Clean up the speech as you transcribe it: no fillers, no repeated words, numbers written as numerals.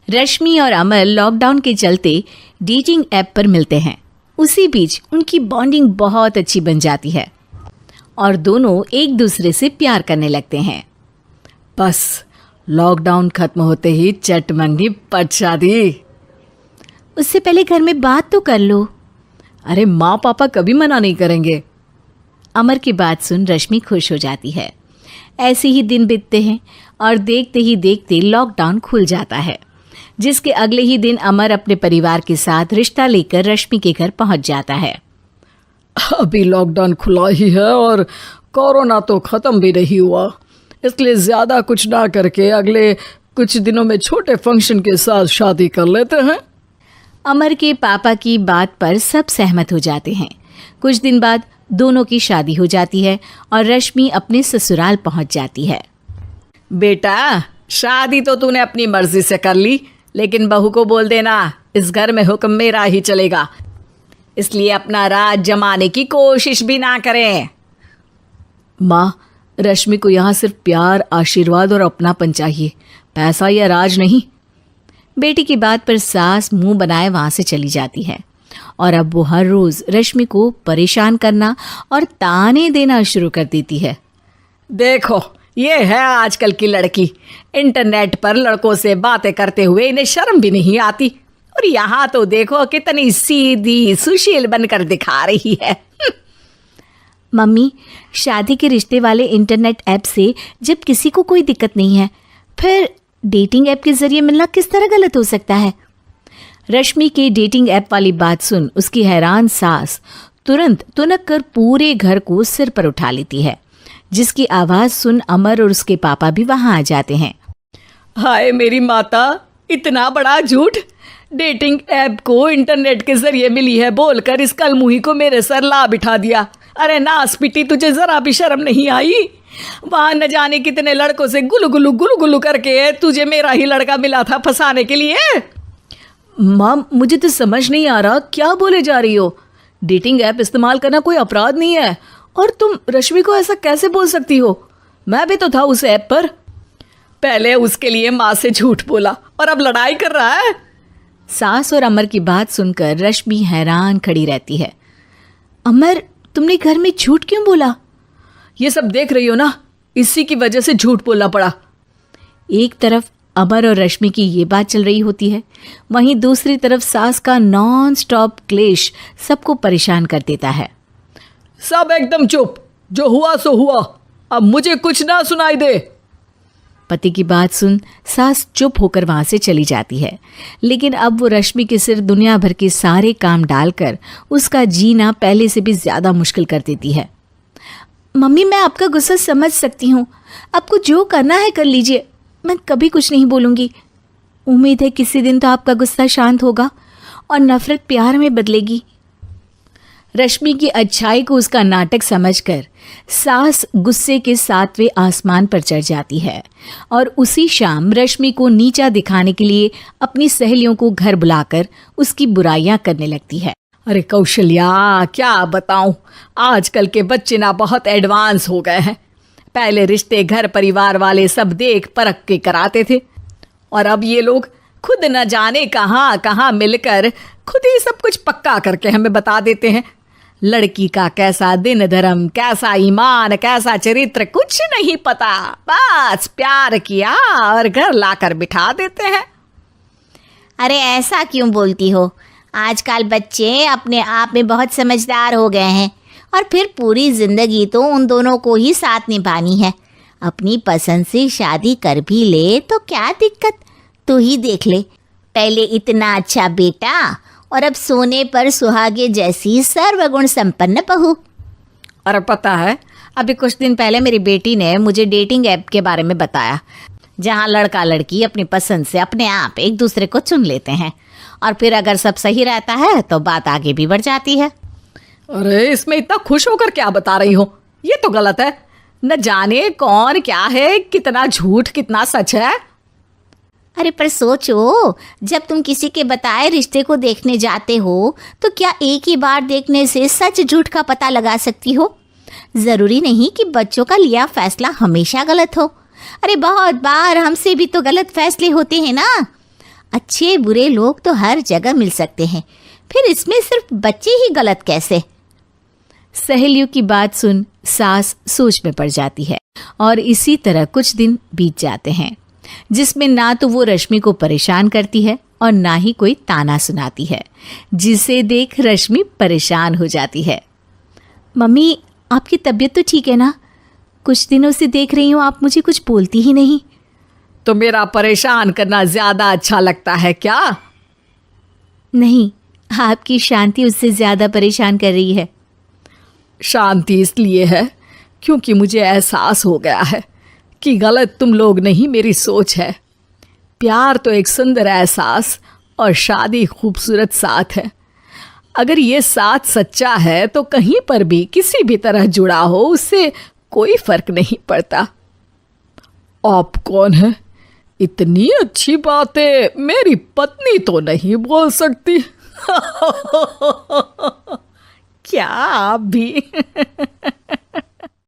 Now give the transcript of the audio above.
रश्मि और अमर लॉकडाउन के चलते डेटिंग ऐप पर मिलते हैं। उसी बीच उनकी बॉन्डिंग बहुत अच्छी बन जाती है और दोनों एक दूसरे से प्यार करने लगते हैं। बस लॉकडाउन खत्म होते ही चट मंगनी पट शादी। उससे पहले घर में बात तो कर लो। अरे माँ पापा कभी मना नहीं करेंगे। अमर की बात सुन रश्मि खुश हो जाती है। ऐसे ही दिन बीतते हैं और देखते ही देखते लॉकडाउन खुल जाता है, जिसके अगले ही दिन अमर अपने परिवार के साथ रिश्ता लेकर रश्मि के घर पहुंच जाता है। अभी लॉकडाउन खुला ही है और कोरोना तो ख़त्म भी नहीं हुआ, इसलिए ज़्यादा कुछ ना करके अगले कुछ दिनों में छोटे फंक्शन के साथ शादी कर लेते हैं। अमर के पापा की बात पर सब सहमत हो जाते हैं। कुछ दिन बाद दोनों की शादी हो जाती है और रश्मि अपने ससुराल पहुंच जाती है। बेटा, शादी तो तूने अपनी मर्जी से कर ली, लेकिन बहू को बोल देना इस घर में हुक्म मेरा ही चलेगा, इसलिए अपना राज जमाने की कोशिश भी ना करें। माँ, रश्मि को यहाँ सिर्फ प्यार, आशीर्वाद और अपनापन चाहिए, पैसा या राज नहीं। बेटी की बात पर सास मुंह बनाए वहां से चली जाती है और अब वो हर रोज रश्मि को परेशान करना और ताने देना शुरू कर देती है। देखो, ये है आजकल की लड़की, इंटरनेट पर लड़कों से बातें करते हुए इन्हें शर्म भी नहीं आती, और यहाँ तो देखो कितनी सीधी सुशील बनकर दिखा रही है। मम्मी, शादी के रिश्ते वाले इंटरनेट ऐप से जब किसी को कोई दिक्कत नहीं है, फिर डेटिंग ऐप के जरिए मिलना किस तरह गलत हो सकता है? रश्मि के डेटिंग ऐप वाली बात सुन उसकी हैरान सास तुरंत तुनक कर पूरे घर को सिर पर उठा लेती है, जिसकी आवाज सुन अमर और उसके पापा भी वहां आ जाते हैं। हाय मेरी माता, इतना बड़ा झूठ! डेटिंग ऐप को इंटरनेट के जरिए मिली है बोलकर इस कलमुही को मेरे सर ला बिठा दिया। अरे नासपिटी, तुझे जरा भी शर्म नहीं आई? वहां न जाने कितने लड़कों से गुलू गुलू करके तुझे मेरा ही लड़का मिला था फंसाने के लिए। माँ, मुझे तो समझ नहीं आ रहा क्या बोले जा रही हो। डेटिंग ऐप इस्तेमाल करना कोई अपराध नहीं है, और तुम रश्मि को ऐसा कैसे बोल सकती हो? मैं भी तो था उस ऐप पर। पहले उसके लिए माँ से झूठ बोला और अब लड़ाई कर रहा है। सास और अमर की बात सुनकर रश्मि हैरान खड़ी रहती है। अमर, तुमने घर में झूठ क्यों बोला? ये सब देख रही हो ना, इसी की वजह से झूठ बोलना पड़ा। एक तरफ अमर और रश्मि की ये बात चल रही होती है, वहीं दूसरी तरफ सास का नॉन स्टॉप क्लेश सबको परेशान कर देता है। सब एकदम चुप, जो हुआ सो हुआ, अब मुझे कुछ ना सुनाई दे। पति की बात सुन सास चुप होकर वहां से चली जाती है, लेकिन अब वो रश्मि के सिर दुनिया भर के सारे काम डालकर उसका जीना पहले से भी ज्यादा मुश्किल कर देती है। मम्मी, मैं आपका गुस्सा समझ सकती हूँ, आपको जो करना है कर लीजिए, मैं कभी कुछ नहीं बोलूँगी। उम्मीद है किसी दिन तो आपका गुस्सा शांत होगा और नफरत प्यार में बदलेगी। रश्मि की अच्छाई को उसका नाटक समझकर सास गुस्से के 7वें आसमान पर चढ़ जाती है और उसी शाम रश्मि को नीचा दिखाने के लिए अपनी सहेलियों को घर बुलाकर उसकी बुराइयां करने लगती है। अरे कौशल्या, क्या बताऊं, आजकल के बच्चे ना बहुत एडवांस हो गए हैं। पहले रिश्ते घर परिवार वाले सब देख परख के कराते थे, और अब ये लोग खुद न जाने कहाँ कहाँ मिलकर खुद ही सब कुछ पक्का करके हमें बता देते हैं। लड़की का कैसा दिन धर्म, कैसा ईमान, कैसा चरित्र कुछ नहीं पता, बस प्यार किया और घर लाकर बिठा देते हैं। अरे ऐसा क्यों बोलती हो? आजकल बच्चे अपने आप में बहुत समझदार हो गए हैं, और फिर पूरी जिंदगी तो उन दोनों को ही साथ निभानी है। अपनी पसंद से शादी कर भी ले तो क्या दिक्कत? तू ही देख ले, पहले इतना अच्छा बेटा और अब सोने पर सुहागे जैसी सर्वगुण संपन्न बहू। और पता है, अभी कुछ दिन पहले मेरी बेटी ने मुझे डेटिंग ऐप के बारे में बताया, जहाँ लड़का लड़की अपनी पसंद से अपने आप एक दूसरे को चुन लेते हैं, और फिर अगर सब सही रहता है तो बात आगे भी बढ़ जाती है। अरे इसमें इतना खुश होकर क्या बता रही हो? ये तो गलत है। न जाने कौन क्या है, कितना झूठ कितना सच है। अरे पर सोचो, जब तुम किसी के बताए रिश्ते को देखने जाते हो तो क्या एक ही बार देखने से सच झूठ का पता लगा सकती हो? ज़रूरी नहीं कि बच्चों का लिया फैसला हमेशा गलत हो। अरे बहुत बार हमसे भी तो गलत फैसले होते हैं ना। अच्छे बुरे लोग तो हर जगह मिल सकते हैं, फिर इसमें सिर्फ बच्चे ही गलत कैसे? सहेलियों की बात सुन सास सोच में पड़ जाती है और इसी तरह कुछ दिन बीत जाते हैं जिसमें ना तो वो रश्मि को परेशान करती है और ना ही कोई ताना सुनाती है, जिसे देख रश्मि परेशान हो जाती है। मम्मी, आपकी तबीयत तो ठीक है ना? कुछ दिनों से देख रही हूँ आप मुझे कुछ बोलती ही नहीं। तो मेरा परेशान करना ज्यादा अच्छा लगता है क्या? नहीं, आपकी शांति उससे ज्यादा परेशान कर रही है। शांति इसलिए है क्योंकि मुझे एहसास हो गया है कि गलत तुम लोग नहीं, मेरी सोच है। प्यार तो एक सुंदर एहसास और शादी खूबसूरत साथ है। अगर ये साथ सच्चा है तो कहीं पर भी किसी भी तरह जुड़ा हो उससे कोई फर्क नहीं पड़ता। आप कौन है? इतनी अच्छी बातें मेरी पत्नी तो नहीं बोल सकती। क्या आप भी?